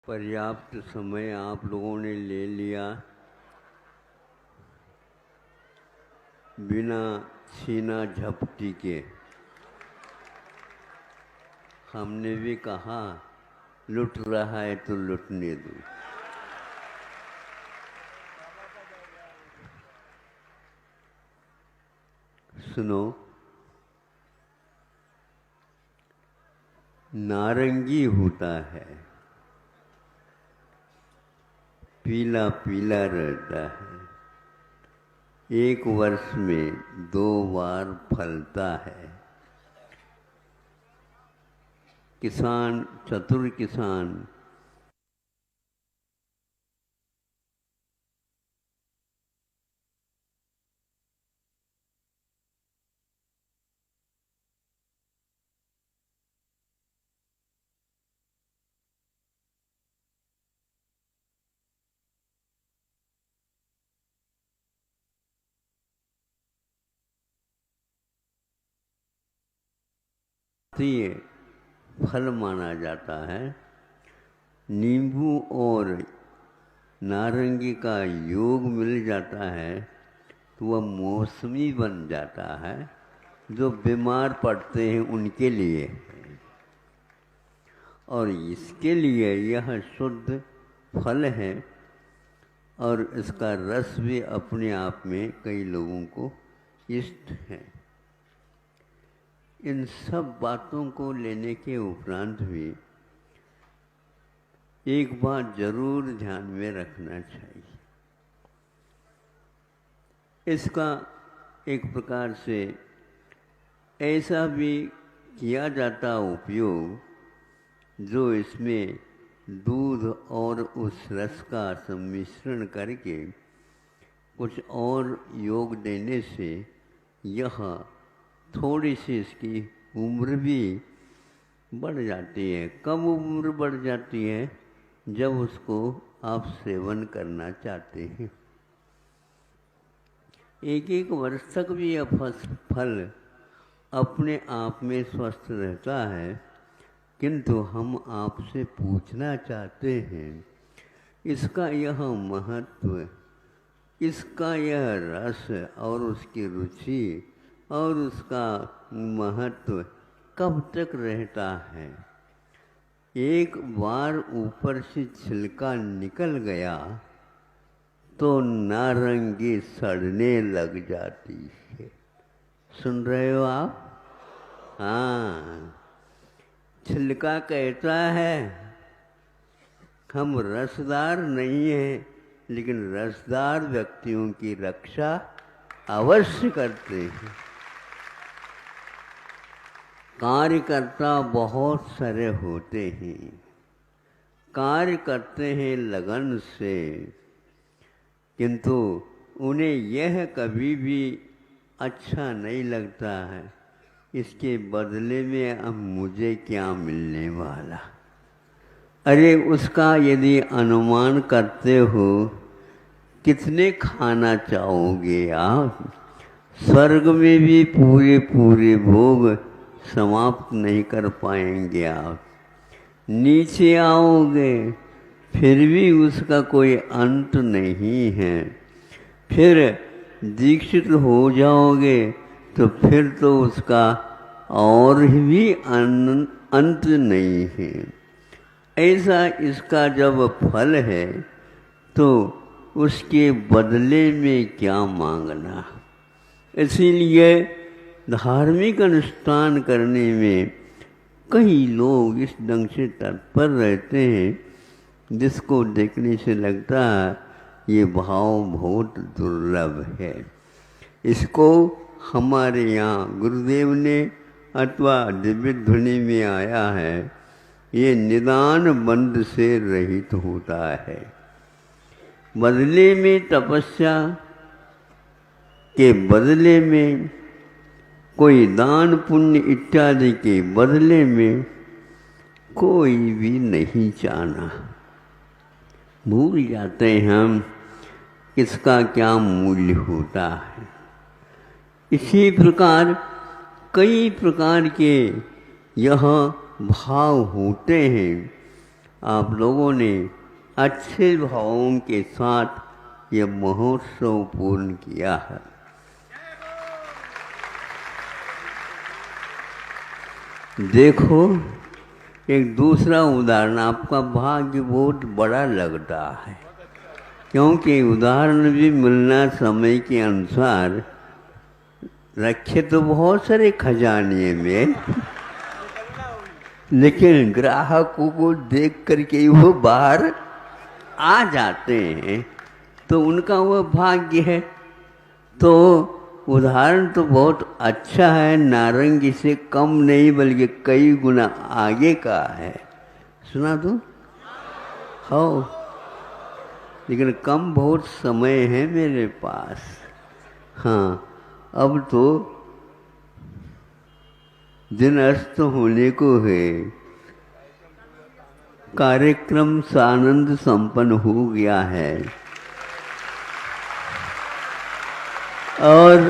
पर्याप्त समय आप लोगों ने ले लिया। बिना छीना झपटी के हमने भी कहा लुट रहा है तो लुटने दो। सुनो, नारंगी होता है, पीला पीला रहता है, एक वर्ष में 2 बार फलता है। किसान, चतुर किसान फल माना जाता है। नींबू और नारंगी का योग मिल जाता है तो वह मौसमी बन जाता है, जो बीमार पड़ते हैं उनके लिए। और इसके लिए यह शुद्ध फल है और इसका रस भी अपने आप में कई लोगों को इष्ट है। इन सब बातों को लेने के उपरांत भी एक बात जरूर ध्यान में रखना चाहिए। इसका एक प्रकार से ऐसा भी किया जाता उपयोग जो इसमें दूध और उस रस का सम्मिश्रण करके कुछ और योग देने से यह थोड़ी सी इसकी उम्र भी बढ़ जाती है। कम उम्र बढ़ जाती है जब उसको आप सेवन करना चाहते हैं। 1-1 वर्ष तक भी यह फल अपने आप में स्वस्थ रहता है, किंतु हम आपसे पूछना चाहते हैं इसका यह महत्व, इसका यह रस और उसकी रुचि और उसका महत्व कब तक रहता है। एक बार ऊपर से छिलका निकल गया तो नारंगी सड़ने लग जाती है। सुन रहे हो आप? हाँ, छिलका कहता है हम रसदार नहीं हैं, लेकिन रसदार व्यक्तियों की रक्षा अवश्य करते हैं। कार्यकर्ता बहुत सारे होते हैं, कार्य करते हैं लगन से, किंतु उन्हें यह कभी भी अच्छा नहीं लगता है इसके बदले में अब मुझे क्या मिलने वाला। अरे उसका यदि अनुमान करते हो कितने खाना चाहोगे आप? स्वर्ग में भी पूरे पूरे भोग समाप्त नहीं कर पाएंगे आप। नीचे आओगे फिर भी उसका कोई अंत नहीं है। फिर दीक्षित हो जाओगे तो फिर तो उसका और भी अंत नहीं है। ऐसा इसका जब फल है तो उसके बदले में क्या मांगना। इसीलिए धार्मिक अनुष्ठान करने में कई लोग इस ढंग से तत्पर रहते हैं जिसको देखने से लगता है ये भाव बहुत दुर्लभ है। इसको हमारे यहाँ गुरुदेव ने अथवा दिव्य ध्वनि में आया है, ये निदान बंध से रहित होता है। बदले में तपस्या के बदले में कोई दान पुण्य इत्यादि के बदले में कोई भी नहीं चाहना। भूल जाते हैं हम इसका क्या मूल्य होता है। इसी प्रकार कई प्रकार के यह भाव होते हैं आप लोगों ने अच्छे भावों के साथ ये महोत्सव पूर्ण किया है। देखो, एक दूसरा उदाहरण, आपका भाग्य बहुत बड़ा लगता है, क्योंकि उदाहरण भी मिलना समय के अनुसार रखे तो बहुत सारे खजाने में, लेकिन ग्राहकों को देख करके वो बाहर आ जाते हैं, तो उनका वह भाग्य है। तो उदाहरण तो बहुत अच्छा है, नारंगी से कम नहीं बल्कि कई गुना आगे का है। सुना दो? हो, लेकिन कम बहुत समय है मेरे पास। हाँ, अब तो दिन अस्त होने को है। कार्यक्रम सानंद संपन्न हो गया है और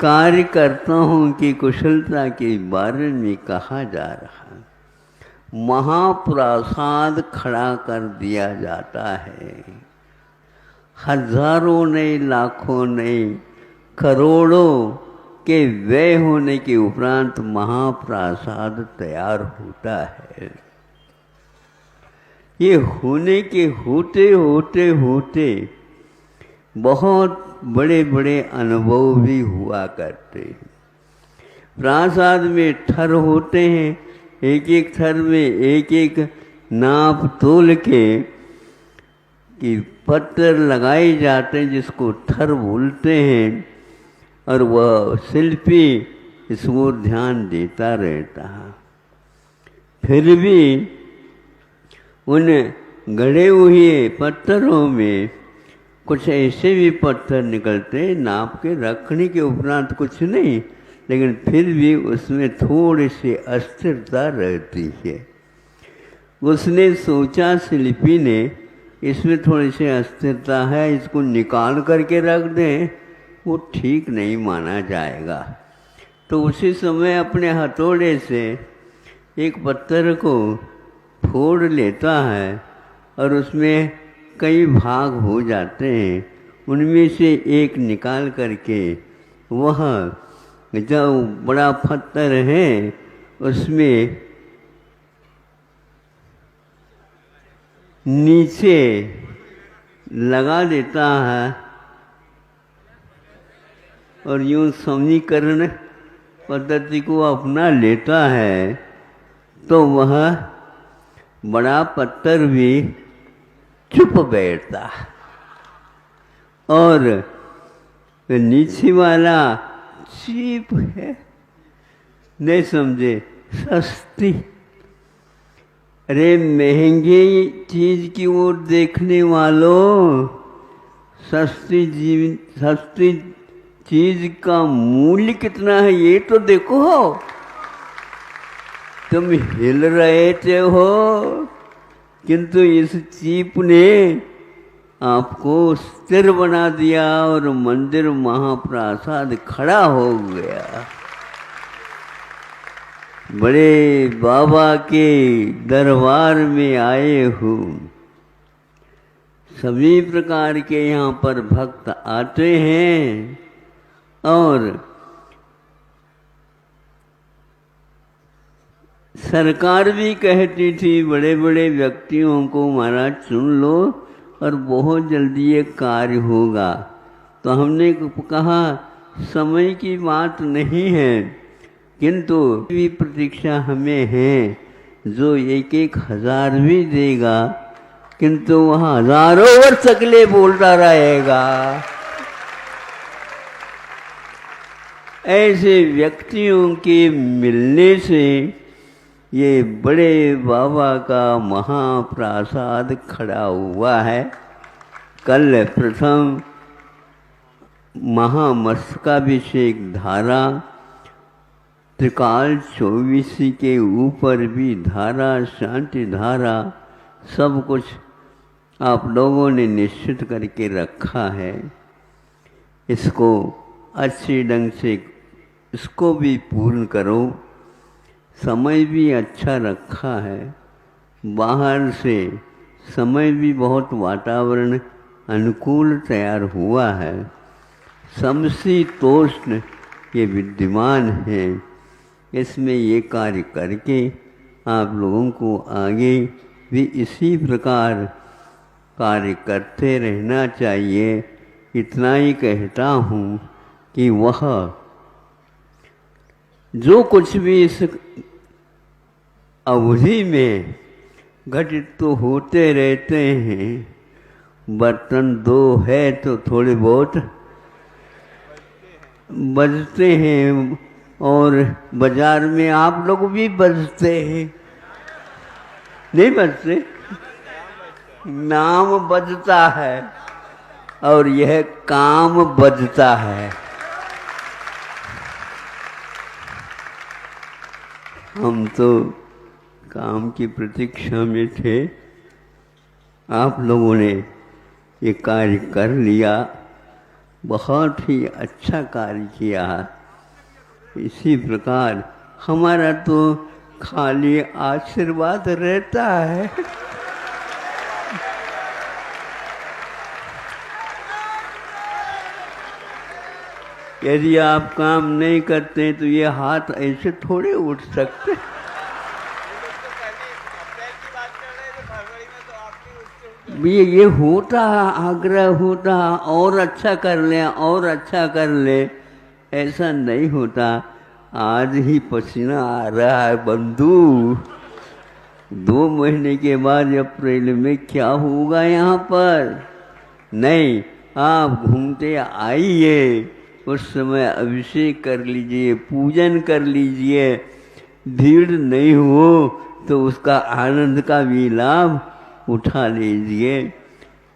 कार्यकर्ताओं की कुशलता के बारे में कहा जा रहा है। महाप्रसाद खड़ा कर दिया जाता है। हजारों नहीं, लाखों नहीं, करोड़ों के व्यय होने के उपरांत महाप्रसाद तैयार होता है। ये होने के होते होते होते बहुत बड़े बड़े अनुभव भी हुआ करते हैं। प्रसाद में थर होते हैं, एक एक थर में एक एक नाप तोल के कि पत्थर लगाए जाते हैं, जिसको थर बोलते हैं, और वह शिल्पी इस ओर ध्यान देता रहता है। फिर भी उन गढ़े हुए पत्थरों में कुछ ऐसे भी पत्थर निकलते नाप के रखने के उपरांत, कुछ नहीं, लेकिन फिर भी उसमें थोड़ी सी अस्थिरता रहती है। उसने सोचा, शिल्पी ने, इसमें थोड़ी सी अस्थिरता है, इसको निकाल करके रख दें, वो ठीक नहीं माना जाएगा। तो उसी समय अपने हथौड़े से एक पत्थर को फोड़ लेता है और उसमें कई भाग हो जाते हैं। उनमें से एक निकाल करके वह जो बड़ा पत्थर है उसमें नीचे लगा देता है और यूँ समीकरण पद्धति को अपना लेता है, तो वह बड़ा पत्थर भी चुप बैठता और नीचे वाला चीप है, नहीं समझे, सस्ती। अरे महंगी चीज की ओर देखने वालों, सस्ती चीज का मूल्य कितना है ये तो देखो। तुम हिल रहे थे हो, किंतु इस चीप ने आपको स्थिर बना दिया और मंदिर महाप्रसाद खड़ा हो गया। बड़े बाबा के दरबार में आए हो। सभी प्रकार के यहाँ पर भक्त आते हैं और सरकार भी कहती थी बड़े बड़े व्यक्तियों को महाराज चुन लो और बहुत जल्दी ये कार्य होगा। तो हमने कहा समय की बात नहीं है, किंतु भी प्रतीक्षा हमें है। जो एक एक हजार भी देगा, किंतु वह हजारों वर्ष अगले बोलता रहेगा। ऐसे व्यक्तियों के मिलने से ये बड़े बाबा का महाप्रसाद खड़ा हुआ है। कल प्रथम महामस्तकाभिषेक धारा, त्रिकाल 24 के ऊपर भी धारा, शांति धारा, सब कुछ आप लोगों ने निश्चित करके रखा है। इसको अच्छे ढंग से इसको भी पूर्ण करो। समय भी अच्छा रखा है, बाहर से समय भी बहुत वातावरण अनुकूल तैयार हुआ है, समशीतोष्ण ये विद्यमान है। इसमें ये कार्य करके आप लोगों को आगे भी इसी प्रकार कार्य करते रहना चाहिए। इतना ही कहता हूँ कि वह जो कुछ भी इस अवधि में घटित तो होते रहते हैं, बर्तन दो है तो थोड़े बहुत बजते हैं, और बाजार में आप लोग भी बजते हैं, नहीं बजते? नाम बजता है और यह काम बजता है। हम तो काम की प्रतीक्षा में थे, आप लोगों ने ये कार्य कर लिया, बहुत ही अच्छा कार्य किया। इसी प्रकार हमारा तो खाली आशीर्वाद रहता है। यदि आप काम नहीं करते तो ये हाथ ऐसे थोड़े उठ सकते। ये होता, आग्रह होता और अच्छा कर ले, और अच्छा कर ले, ऐसा नहीं होता। आज ही पसीना आ रहा है बंधु, 2 महीने के बाद अप्रैल में क्या होगा यहाँ पर? नहीं, आप घूमते आइए, उस समय अभिषेक कर लीजिए, पूजन कर लीजिए। भीड़ नहीं हो तो उसका आनंद का भी लाभ उठा लीजिए।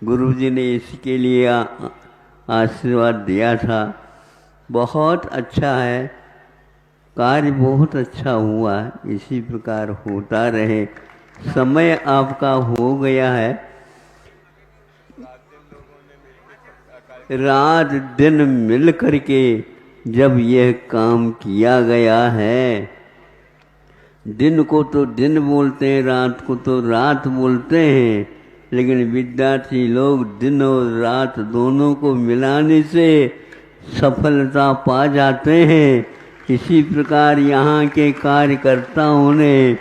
गुरुजी ने इसके लिए आशीर्वाद दिया था। बहुत अच्छा है, कार्य बहुत अच्छा हुआ, इसी प्रकार होता रहे। समय आपका हो गया है, रात दिन मिल करके जब यह काम किया गया है, दिन को तो दिन बोलते हैं, रात को तो रात बोलते हैं, लेकिन विद्यार्थी लोग दिन और रात दोनों को मिलाने से सफलता पा जाते हैं। इसी प्रकार यहाँ के कार्यकर्ताओं ने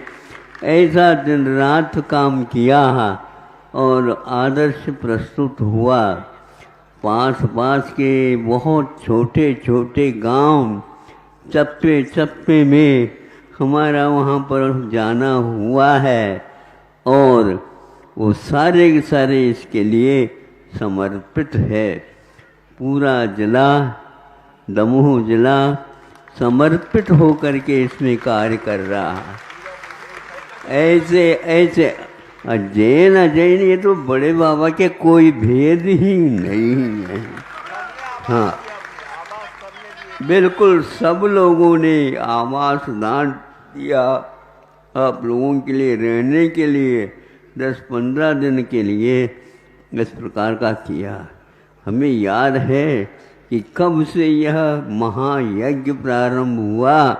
ऐसा दिन रात काम किया और आदर्श प्रस्तुत हुआ। पास पास के बहुत छोटे छोटे गांव, चप्पे चप्पे में हमारा वहाँ पर जाना हुआ है, और वो सारे के सारे इसके लिए समर्पित है। पूरा जिला, दमोह जिला समर्पित होकर के इसमें कार्य कर रहा है। ऐसे ऐसे जैन अजैन ये तो बड़े बाबा के कोई भेद ही नहीं है। हाँ, बिल्कुल सब लोगों ने आवास दान दिया, आप लोगों के लिए रहने के लिए 10-15 दिन के लिए इस प्रकार का किया। हमें याद है कि कब से यह महायज्ञ प्रारंभ हुआ।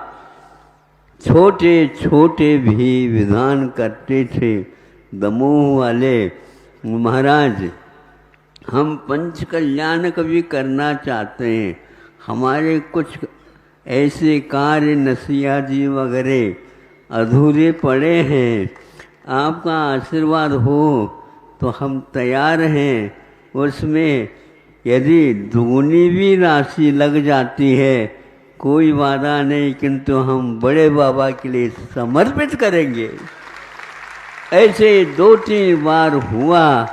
छोटे छोटे भी विधान करते थे दमोह वाले महाराज। हम पंच कल्याण कभी करना चाहते हैं, हमारे कुछ ऐसे कार्य नसिया जी वगैरह अधूरे पड़े हैं, आपका आशीर्वाद हो तो हम तैयार हैं। उसमें यदि दुगनी भी राशि लग जाती है कोई वादा नहीं, किंतु हम बड़े बाबा के लिए समर्पित करेंगे। ऐसे 2-3 बार हुआ,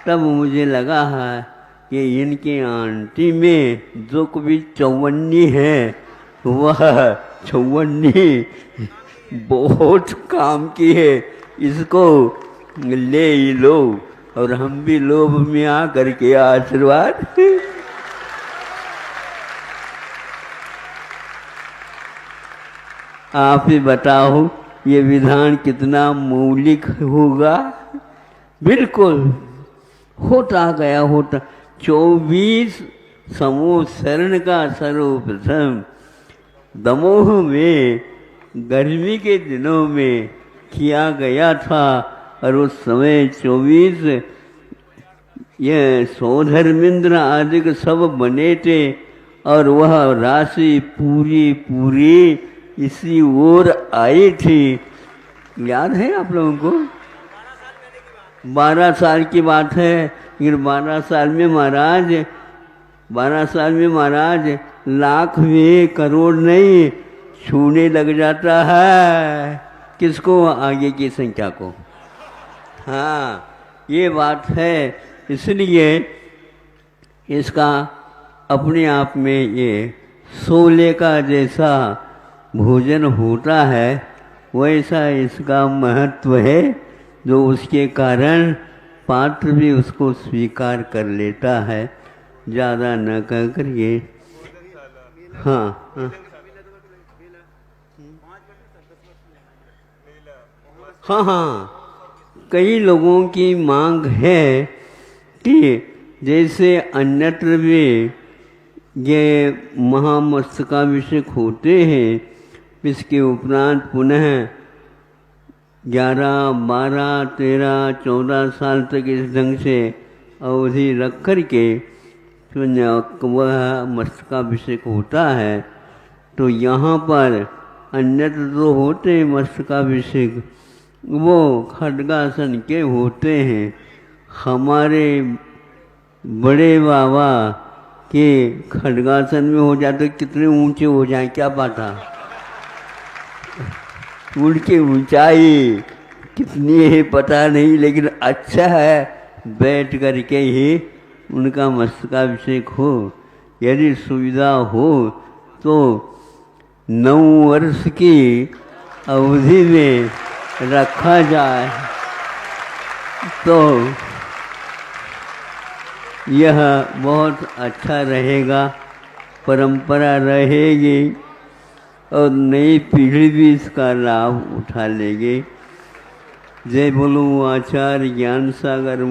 तब मुझे लगा है कि इनके आंटी में जो कभी चौवन्नी है वह चौवन्नी बहुत काम की है, इसको ले ही लो। और हम भी लोभ में आ करके आशीर्वाद आप ही बताओ ये विधान कितना मौलिक होगा। बिल्कुल होता गया, होता 24 समूह शरण का सर्वप्रथम दमोह में गर्मी के दिनों में किया गया था और उस समय 24 ये सौधर्मेंद्र आदि के सब बने थे और वह राशि पूरी इसी ओर आई थी। याद है आप लोगों को? 12 साल की बात है। फिर 12 साल में महाराज लाख में करोड़ नहीं छूने लग जाता है। किसको? आगे की संख्या को। हाँ, ये बात है। इसलिए इसका अपने आप में ये शोले का जैसा भोजन होता है वैसा इसका महत्व है, जो उसके कारण पात्र भी उसको स्वीकार कर लेता है, ज़्यादा न कह कर ये। हाँ, हाँ हाँ हाँ, कई लोगों की मांग है कि जैसे अन्यत्र भी ये महामस्तकाभिषेक होते हैं, इसके उपरांत पुनः 11, 12, 13, 14 साल तक इस ढंग से अवधि रख कर के वह मस्तकाभिषेक होता है। तो यहाँ पर अन्यत्र तो होते हैं मस्तकाभिषेक, वो खड्गासन के होते हैं। हमारे बड़े बाबा के खड्गासन में हो जाते, कितने ऊंचे हो जाए क्या पता, उनकी ऊंचाई कितनी है पता नहीं, लेकिन अच्छा है बैठ कर के ही उनका मस्तकाभिषेक हो। यदि सुविधा हो तो 9 वर्ष की अवधि में रखा जाए तो यह बहुत अच्छा रहेगा, परंपरा रहेगी और नई पीढ़ी भी इसका लाभ उठा लेगी। जय बोलो आचार्य ज्ञान सागर।